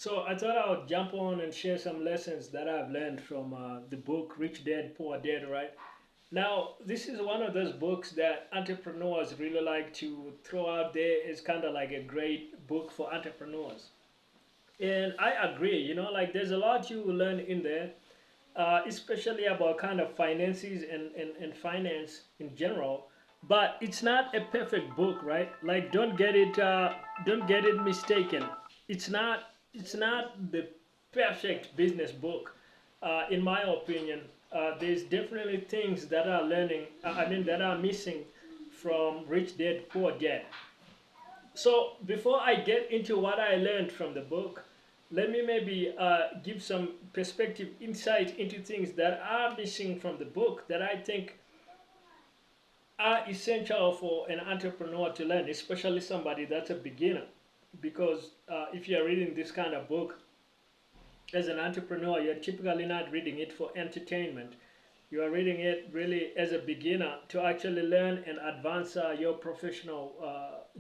So I thought I would jump on and share some lessons that I've learned from the book Rich Dad Poor Dad, right? Now, this is one of those books that entrepreneurs really like to throw out there as kind of like a great book for entrepreneurs. And I agree, like there's a lot you will learn in there, especially about kind of finances and finance in general. But it's not a perfect book, right? Like don't get it mistaken. It's not the perfect business book, in my opinion. There's definitely things that are learning. I mean that are missing from Rich Dad Poor Dad. So before I get into what I learned from the book, let me maybe give some perspective, insight into things that are missing from the book that I think are essential for an entrepreneur to learn, especially somebody that's a beginner. Because if you're reading this kind of book as an entrepreneur, you're typically not reading it for entertainment. You are reading it really as a beginner to actually learn and advance your professional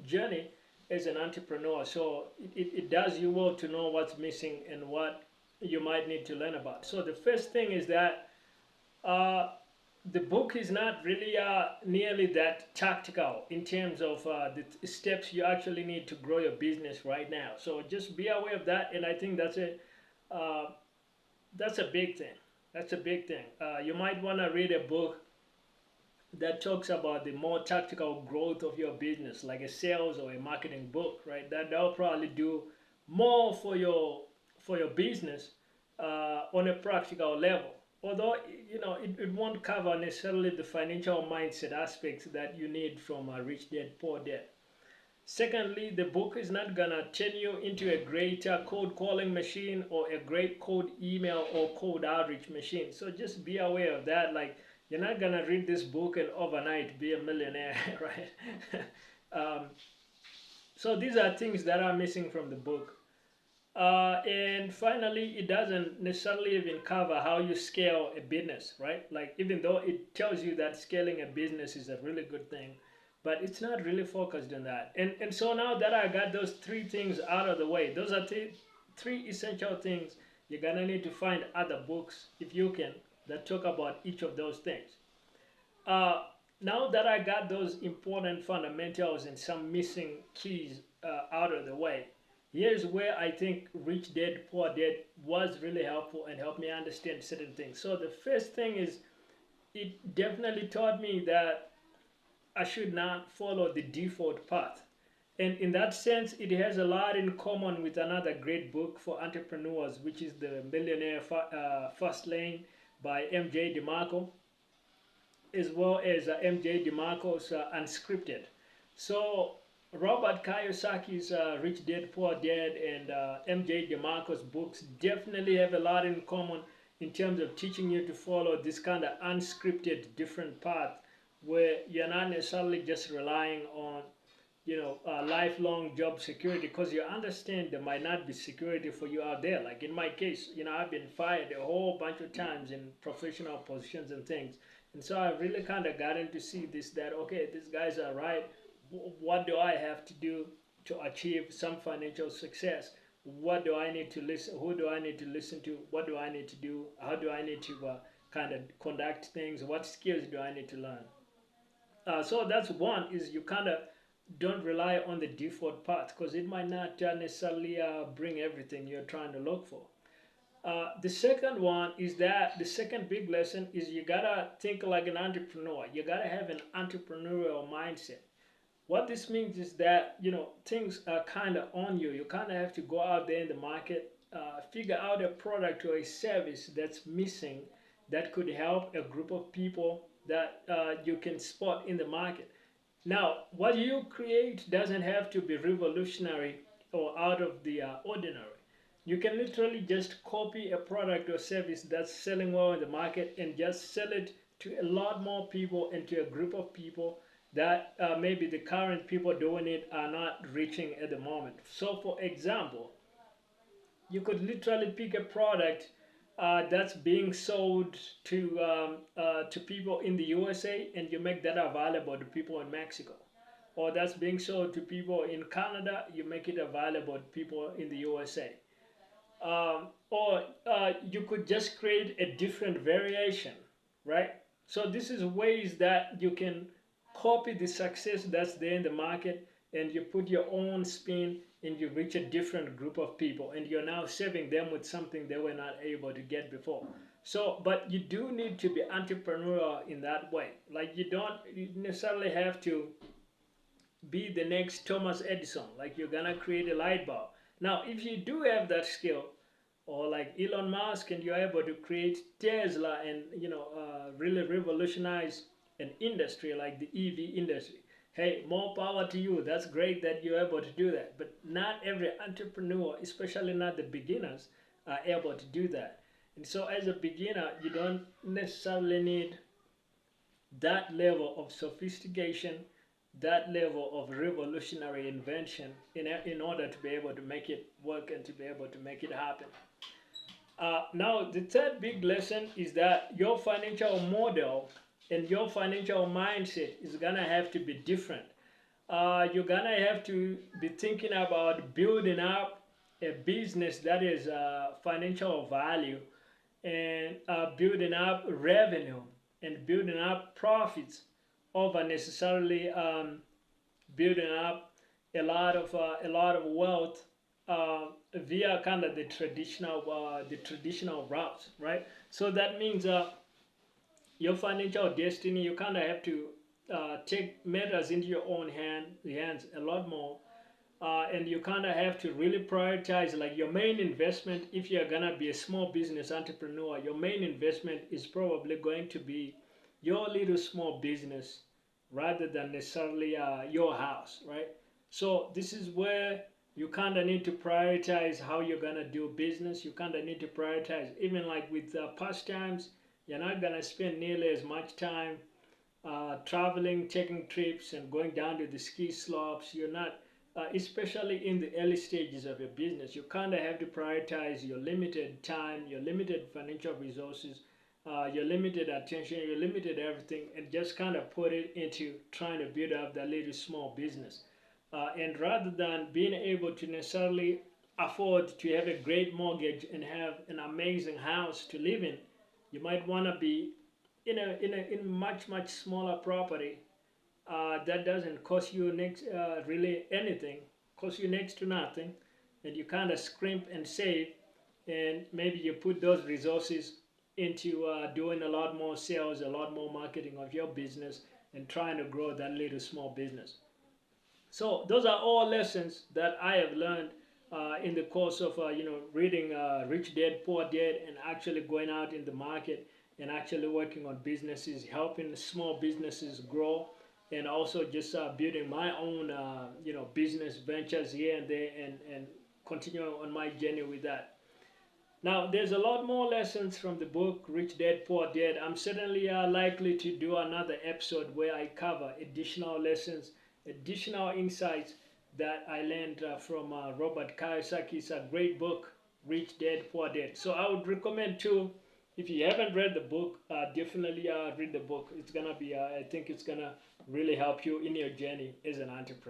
journey as an entrepreneur. So it does you well to know what's missing and what you might need to learn about. So the first thing is that uh, the book is not really nearly that tactical in terms of the steps you actually need to grow your business right now. So just be aware of that, and I think uh, that's a big thing. That's a big thing. You might want to read a book that talks about the more tactical growth of your business, like a sales or a marketing book, right? That'll probably do more for your business on a practical level. Although it won't cover necessarily the financial mindset aspects that you need from a Rich Dad Poor Dad. Secondly, the book is not gonna turn you into a great cold calling machine or a great cold email or cold outreach machine. So just be aware of that. Like you're not gonna read this book and overnight be a millionaire, right? um, so these are things that are missing from the book. And finally, it doesn't necessarily even cover how you scale a business, right? Like, even though it tells you that scaling a business is a really good thing, but it's not really focused on that. And so now that I got those three things out of the way, those are three essential things. You're gonna need to find other books, if you can, that talk about each of those things. Uh, Now that I got those important fundamentals and some missing keys out of the way, here's where I think Rich Dad Poor Dad was really helpful and helped me understand certain things. So the first thing is it definitely taught me that I should not follow the default path. And in that sense, it has a lot in common with another great book for entrepreneurs, which is the Fast Lane by MJ DeMarco, as well as MJ DeMarco's Unscripted. So Robert Kiyosaki's Rich Dad Poor Dad and MJ DeMarco's books definitely have a lot in common in terms of teaching you to follow this kind of unscripted different path where you're not necessarily just relying on lifelong job security, because you understand there might not be security for you out there. Like in my case, I've been fired a whole bunch of times in professional positions and things, and so I really kind of gotten to see this, that okay, these guys are right. What do I have to do to achieve some financial success? What do I need to listen? Who do I need to listen to? What do I need to do? How do I need to kind of conduct things? What skills do I need to learn? So that's one, is you kind of don't rely on the default path, because it might not necessarily bring everything you're trying to look for. The second one is that the second big lesson is you gotta think like an entrepreneur. You gotta have an entrepreneurial mindset. What this means is that things are kind of on you. You kind of have to go out there in the market, figure out a product or a service that's missing that could help a group of people that you can spot in the market. Now, what you create doesn't have to be revolutionary or out of the ordinary. You can literally just copy a product or service that's selling well in the market and just sell it to a lot more people and to a group of people that maybe the current people doing it are not reaching at the moment. So, for example, you could literally pick a product that's being sold to people in the USA, and you make that available to people in Mexico, or that's being sold to people in Canada, you make it available to people in the USA. Or you could just create a different variation, right? So this is ways that you can copy the success that's there in the market, and you put your own spin, and you reach a different group of people, and you're now serving them with something they were not able to get before. So, but you do need to be entrepreneurial in that way. Like you don't necessarily have to be the next Thomas Edison, like you're gonna create a light bulb. Now, if you do have that skill, or like Elon Musk, and you're able to create Tesla and really revolutionize an industry like the EV industry, hey, more power to you. That's great that you're able to do that. But not every entrepreneur, especially not the beginners, are able to do that. And so, as a beginner, you don't necessarily need that level of sophistication, that level of revolutionary invention in order to be able to make it work and to be able to make it happen. Now, the third big lesson is that your financial model and your financial mindset is going to have to be different. You're going to have to be thinking about building up a business that is financial value, and building up revenue and building up profits over necessarily building up a lot of wealth via kind of the traditional routes, right? So that means your financial destiny, you kind of have to take matters into your own hands a lot more, and you kind of have to really prioritize like your main investment. If you're gonna be a small business entrepreneur, your main investment is probably going to be your little small business rather than necessarily your house, right? So this is where you kind of need to prioritize how you're gonna do business. You kind of need to prioritize, even like with pastimes. You're not gonna spend nearly as much time traveling, taking trips, and going down to the ski slopes. You're not, especially in the early stages of your business, you kind of have to prioritize your limited time, your limited financial resources, your limited attention, your limited everything, and just kind of put it into trying to build up that little small business. And rather than being able to necessarily afford to have a great mortgage and have an amazing house to live in, you might want to be in much smaller property that doesn't cost you really anything, cost you next to nothing, and you kind of scrimp and save, and maybe you put those resources into doing a lot more sales, a lot more marketing of your business, and trying to grow that little small business. So those are all lessons that I have learned in the course of reading Rich Dad Poor Dad, and actually going out in the market and actually working on businesses, helping small businesses grow, and also just building my own business ventures here and there, and continuing on my journey with that. Now, there's a lot more lessons from the book Rich Dad Poor Dad. I'm certainly likely to do another episode where I cover additional lessons, additional insights that I learned from Robert Kiyosaki. It's a great book, Rich Dad Poor Dad. So I would recommend too, if you haven't read the book, definitely read the book. It's gonna be, I think it's gonna really help you in your journey as an entrepreneur.